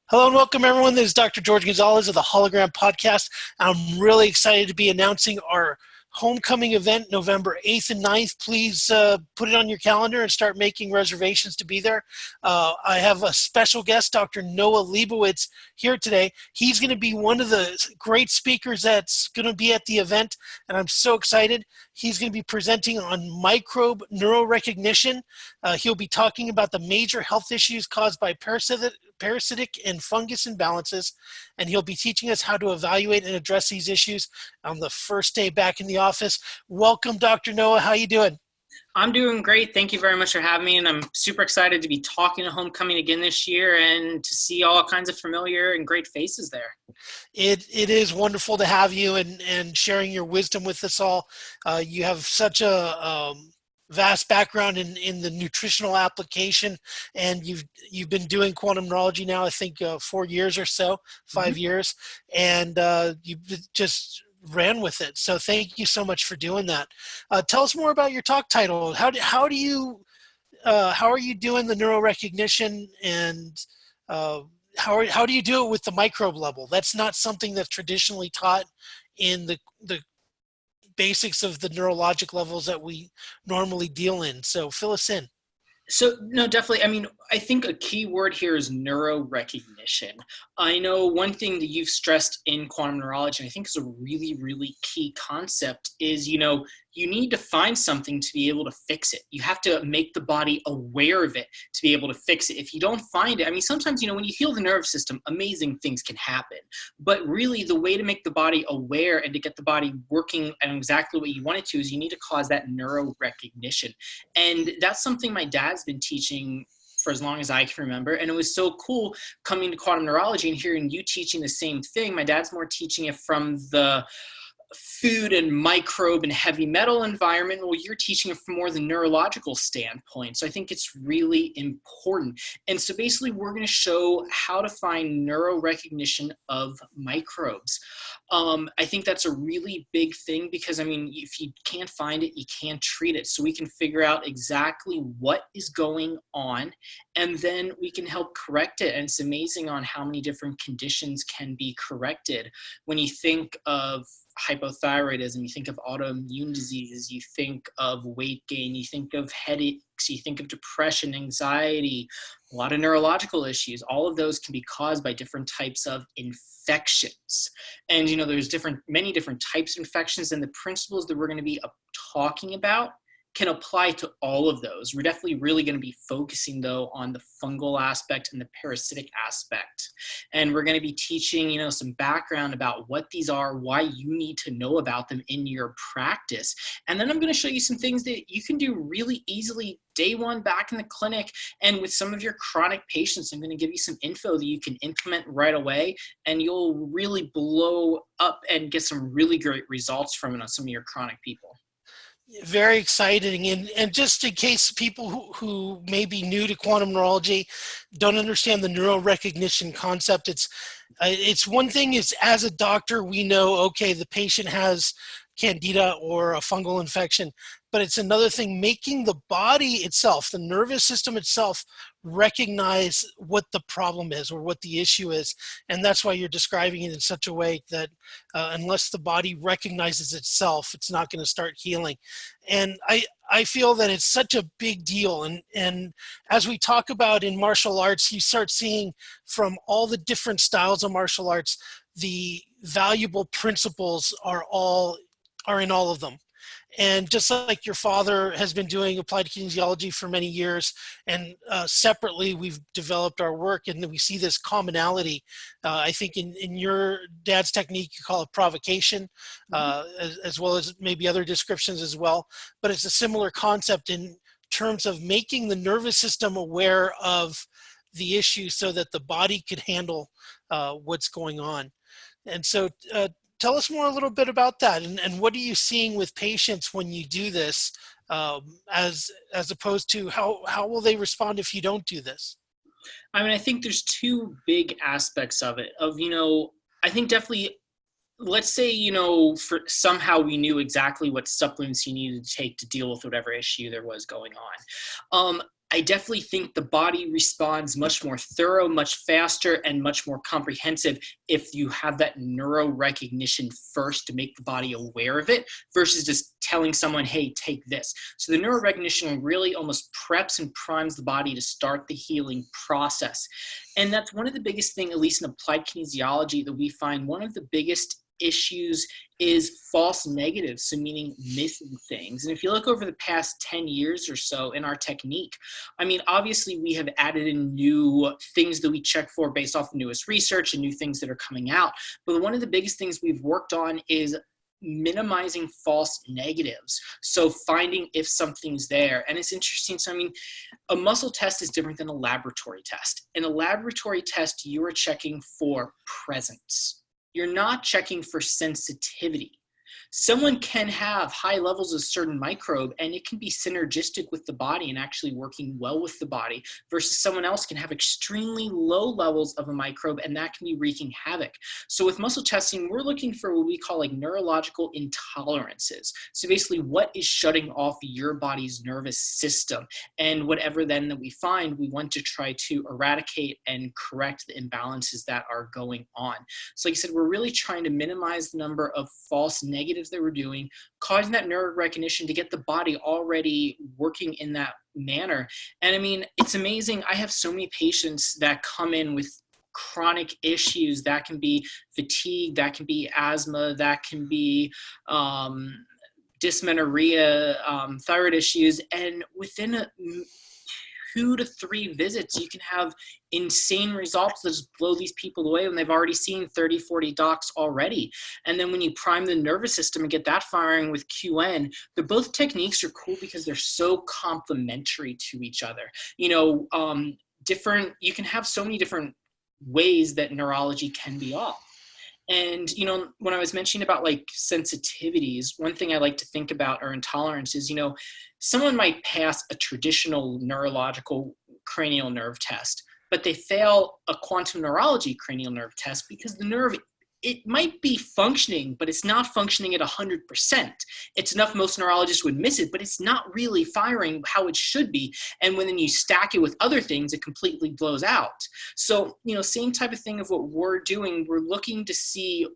Hello and welcome everyone. This is Dr. George Gonzalez of the Hologram Podcast. I'm really excited to be announcing our homecoming event November 8th and 9th. Please put it on your calendar and start making reservations to be there. I have a special guest, Dr. Noah Leibowitz, here today. He's going to be one of the great speakers that's going to be at the event, and I'm so excited. He's going to be presenting on microbe neurorecognition. He'll be talking about the major health issues caused by parasitic and fungus imbalances, and he'll be teaching us how to evaluate and address these issues on the first day back in the office. Welcome, Dr. Noah. How you doing? I'm doing great. Thank you very much for having me, and I'm super excited to be talking to homecoming again this year and to see all kinds of familiar and great faces there. It is wonderful to have you and sharing your wisdom with us all. You have such a vast background in the nutritional application, and you've been doing quantum neurology now, I think 4 years or so, 5 years, and you just ran with it. So thank you so much for doing that. Tell us more about your talk title. How are you doing the neurorecognition, and how do you do it with the microbe level? That's not something that's traditionally taught in the basics of the neurologic levels that we normally deal in. So fill us in. So, no, definitely. I mean, I think a key word here is neurorecognition. I know one thing that you've stressed in quantum neurology, and I think is a really, really key concept, is, you need to find something to be able to fix it. You have to make the body aware of it to be able to fix it. If you don't find it, I mean, sometimes, when you heal the nervous system, amazing things can happen. But really, the way to make the body aware and to get the body working on exactly what you want it to is you need to cause that neurorecognition. And that's something my dad's been teaching for as long as I can remember. And it was so cool coming to quantum neurology and hearing you teaching the same thing. My dad's more teaching it from the food and microbe and heavy metal environment. Well, you're teaching it from more the neurological standpoint. So I think it's really important. And so basically we're going to show how to find neurorecognition of microbes. I think that's a really big thing because, if you can't find it, you can't treat it. So we can figure out exactly what is going on, and then we can help correct it. And it's amazing on how many different conditions can be corrected. When you think of hypothyroidism, you think of autoimmune diseases, you think of weight gain, you think of headaches, you think of depression, anxiety, a lot of neurological issues. All of those can be caused by different types of infections. And, there's many different types of infections, and the principles that we're going to be talking about can apply to all of those. We're definitely really going to be focusing, though, on the fungal aspect and the parasitic aspect. And we're going to be teaching, some background about what these are, why you need to know about them in your practice. And then I'm going to show you some things that you can do really easily day one back in the clinic. And with some of your chronic patients, I'm going to give you some info that you can implement right away, and you'll really blow up and get some really great results from it on some of your chronic people. Very exciting. And just in case people who may be new to quantum neurology don't understand the neurorecognition concept, it's one thing is, as a doctor, we know, okay, the patient has candida or a fungal infection, but it's another thing making the body itself, the nervous system itself, recognize what the problem is or what the issue is. And that's why you're describing it in such a way that unless the body recognizes itself, it's not going to start healing. And I feel that it's such a big deal. And as we talk about in martial arts, you start seeing from all the different styles of martial arts, the valuable principles are in all of them. And just like your father has been doing applied kinesiology for many years, and separately we've developed our work, and we see this commonality. I think in your dad's technique, you call it provocation, as well as maybe other descriptions as well. But it's a similar concept in terms of making the nervous system aware of the issue so that the body could handle what's going on. And so tell us more a little bit about that, and what are you seeing with patients when you do this, as opposed to how will they respond if you don't do this? I think there's two big aspects of it. I think definitely, let's say, for somehow we knew exactly what supplements you needed to take to deal with whatever issue there was going on. I definitely think the body responds much more thorough, much faster, and much more comprehensive if you have that neurorecognition first to make the body aware of it versus just telling someone, hey, take this. So the neurorecognition really almost preps and primes the body to start the healing process. And that's one of the biggest things, at least in applied kinesiology, that we find one of the biggest issues is false negatives, so meaning missing things. And if you look over the past 10 years or so in our technique, I mean, obviously we have added in new things that we check for based off the newest research and new things that are coming out. But one of the biggest things we've worked on is minimizing false negatives. So finding if something's there. And it's interesting. So, I mean, a muscle test is different than a laboratory test. In a laboratory test, you are checking for presence. You're not checking for sensitivity. Someone can have high levels of certain microbe and it can be synergistic with the body and actually working well with the body, versus someone else can have extremely low levels of a microbe and that can be wreaking havoc. So with muscle testing, we're looking for what we call like neurological intolerances. So basically what is shutting off your body's nervous system, and whatever then that we find, we want to try to eradicate and correct the imbalances that are going on. So like I said, we're really trying to minimize the number of false negatives that we're doing, causing that neurorecognition to get the body already working in that manner. And I mean, it's amazing. I have so many patients that come in with chronic issues. That can be fatigue, that can be asthma, that can be dysmenorrhea, thyroid issues. And within 2 to 3 visits, you can have insane results that just blow these people away when they've already seen 30, 40 docs already. And then when you prime the nervous system and get that firing with QN, both techniques are cool because they're so complementary to each other. You know, you can have so many different ways that neurology can be off. And, you know, when I was mentioning about like sensitivities, one thing I like to think about are intolerances. You know, someone might pass a traditional neurological cranial nerve test, but they fail a quantum neurology cranial nerve test because the nerve, it might be functioning, but it's not functioning at 100%. It's enough most neurologists would miss it, but it's not really firing how it should be. And when then you stack it with other things, it completely blows out. So, you know, same type of thing of what we're doing. We're looking to see,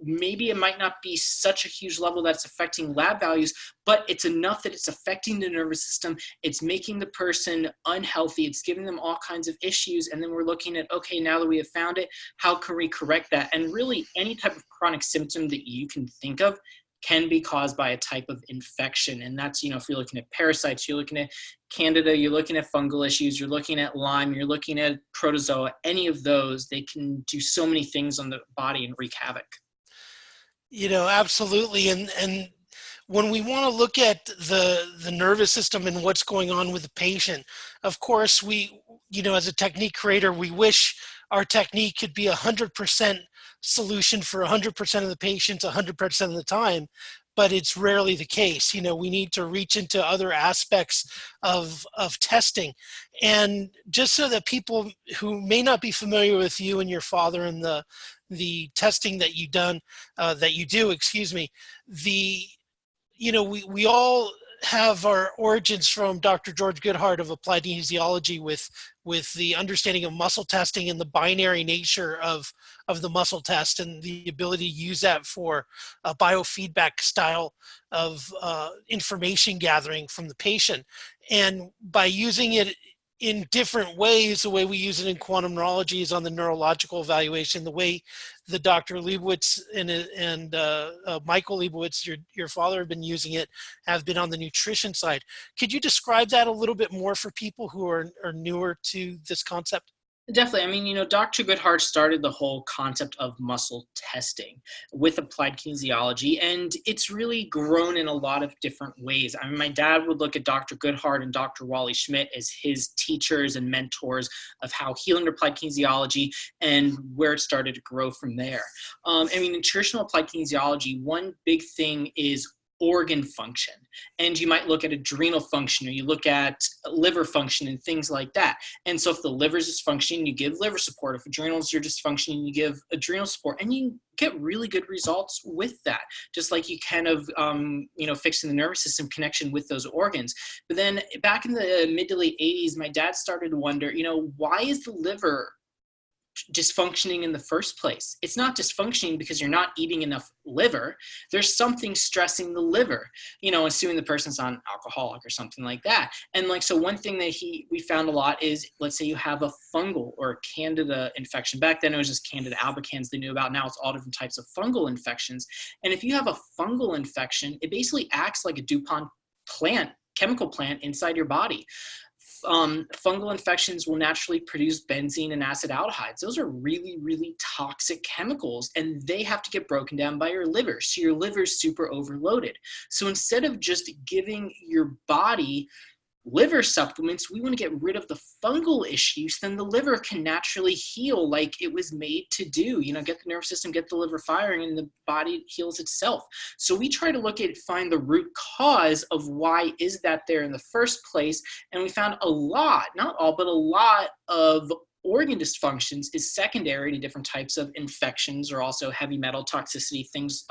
maybe it might not be such a huge level that's affecting lab values, but it's enough that it's affecting the nervous system. It's making the person unhealthy. It's giving them all kinds of issues. And then we're looking at, okay, now that we have found it, how can we correct that? And really any type of chronic symptom that you can think of can be caused by a type of infection. And that's, you know, if you're looking at parasites, you're looking at candida, you're looking at fungal issues, you're looking at Lyme, you're looking at protozoa, any of those, they can do so many things on the body and wreak havoc. You know, absolutely. And when we want to look at the nervous system and what's going on with the patient, of course, we, you know, as a technique creator, we wish our technique could be 100% solution for 100% of the patients 100% of the time, but it's rarely the case. You know, we need to reach into other aspects of testing. And just so that people who may not be familiar with you and your father and the testing that you do, you know, we all have our origins from Dr. George Goodhart of applied kinesiology with the understanding of muscle testing and the binary nature of the muscle test and the ability to use that for a biofeedback style of information gathering from the patient. And by using it in different ways, the way we use it in quantum neurology is on the neurological evaluation, the way the Dr. Leibowitz and Michael Leibowitz, your father, have been using it, have been on the nutrition side. Could you describe that a little bit more for people who are newer to this concept? Definitely. I mean, you know, Dr. Goodhart started the whole concept of muscle testing with applied kinesiology, and it's really grown in a lot of different ways. I mean, my dad would look at Dr. Goodhart and Dr. Wally Schmidt as his teachers and mentors of how healing applied kinesiology and where it started to grow from there. I mean, in traditional applied kinesiology, one big thing is organ function. And you might look at adrenal function, or you look at liver function and things like that. And so if the liver is dysfunctioning, you give liver support. If adrenals are dysfunctioning, you give adrenal support. And you get really good results with that, just like you kind of, fixing the nervous system connection with those organs. But then back in the mid to late 80s, my dad started to wonder, why is the liver dysfunctioning in the first place? It's not dysfunctioning because you're not eating enough liver. There's something stressing the liver, assuming the person's on alcoholic or something like that. And so one thing that we found a lot is, let's say you have a fungal or a candida infection. Back then it was just candida albicans they knew about. Now it's all different types of fungal infections. And if you have a fungal infection, it basically acts like a DuPont chemical plant inside your body. Fungal infections will naturally produce benzene and acetaldehydes. Those are really, really toxic chemicals, and they have to get broken down by your liver. So your liver is super overloaded. So instead of just giving your body liver supplements, we want to get rid of the fungal issues. Then the liver can naturally heal like it was made to do, get the nervous system, get the liver firing, and the body heals itself. So we try to find the root cause of why is that there in the first place. And we found a lot, not all, but a lot of organ dysfunctions is secondary to different types of infections, or also heavy metal toxicity, things,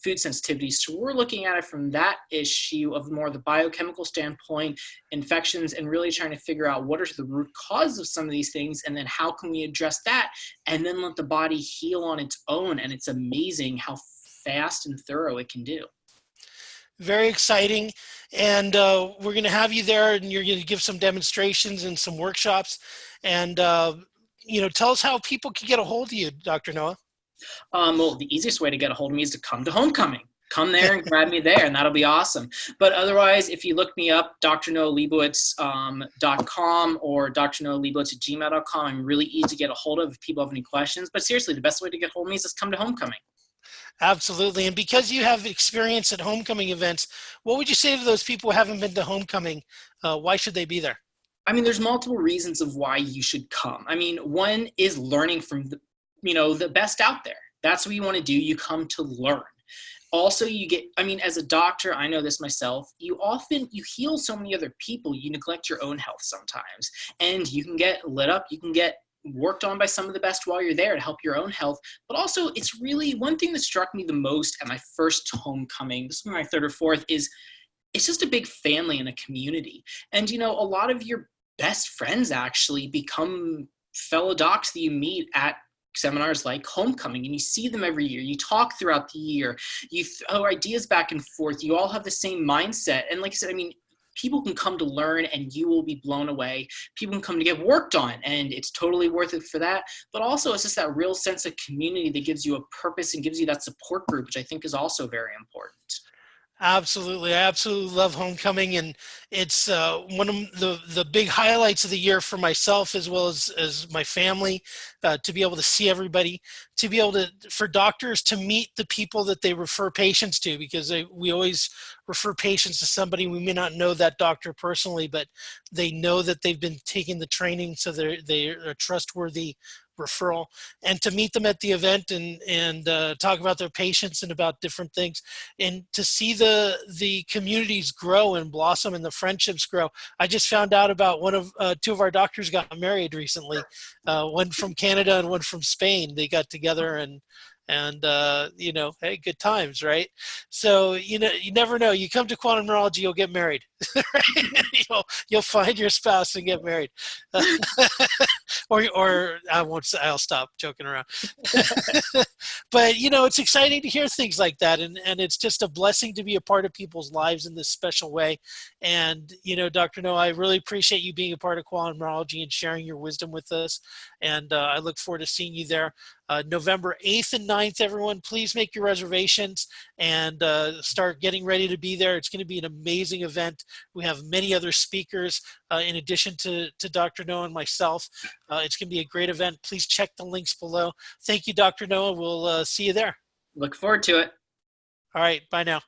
food sensitivity. So we're looking at it from that issue of more the biochemical standpoint, infections, and really trying to figure out what are the root causes of some of these things, and then how can we address that, and then let the body heal on its own. And it's amazing how fast and thorough it can do. Very exciting. And we're going to have you there, and you're going to give some demonstrations and some workshops. And, tell us how people can get a hold of you, Dr. Noah. Well, the easiest way to get a hold of me is to come to homecoming. Come there and grab me there, and that'll be awesome. But otherwise, if you look me up, drnoahleibowitz.com or drnoahleibowitz@gmail.com. I'm really easy to get a hold of if people have any questions. But seriously, the best way to get a hold of me is just come to homecoming. Absolutely. And because you have experience at homecoming events, what would you say to those people who haven't been to homecoming? Why should they be there? There's multiple reasons of why you should come. One is learning from the best out there. That's what you want to do. You come to learn. Also, you get, as a doctor, I know this myself, you heal so many other people, you neglect your own health sometimes. And you can get lit up, you can get worked on by some of the best while you're there to help your own health. But also, it's really one thing that struck me the most at my first homecoming, this was my third or fourth, is it's just a big family and a community. And, a lot of your best friends actually become fellow docs that you meet at seminars like homecoming, and you see them every year. You talk throughout the year. You throw ideas back and forth. You all have the same mindset. And like I said, people can come to learn and you will be blown away. People can come to get worked on, and it's totally worth it for that. But also, it's just that real sense of community that gives you a purpose and gives you that support group, which I think is also very important. Absolutely. I absolutely love homecoming, and it's one of the big highlights of the year for myself as well as my family, to be able to see everybody, to be able for doctors to meet the people that they refer patients to, because we always refer patients to somebody. We may not know that doctor personally, but they know that they've been taking the training, so they're a trustworthy referral, and to meet them at the event and talk about their patients and about different things, and to see the communities grow and blossom and the friendships grow. I just found out about two of our doctors got married recently, one from Canada and one from Spain. They got together and hey, good times, right? So you never know. You come to Quantum Neurology, you'll get married. Right? You'll find your spouse and get married. or I won't say, I'll stop joking around. But it's exciting to hear things like that, and it's just a blessing to be a part of people's lives in this special way. And Dr. Noah, I really appreciate you being a part of Quantum Neurology and sharing your wisdom with us. And I look forward to seeing you there. November 8th and 9th, everyone, please make your reservations and start getting ready to be there. It's going to be an amazing event. We have many other speakers in addition to Dr. Noah and myself. It's going to be a great event. Please check the links below. Thank you, Dr. Noah. We'll see you there. Look forward to it. All right. Bye now.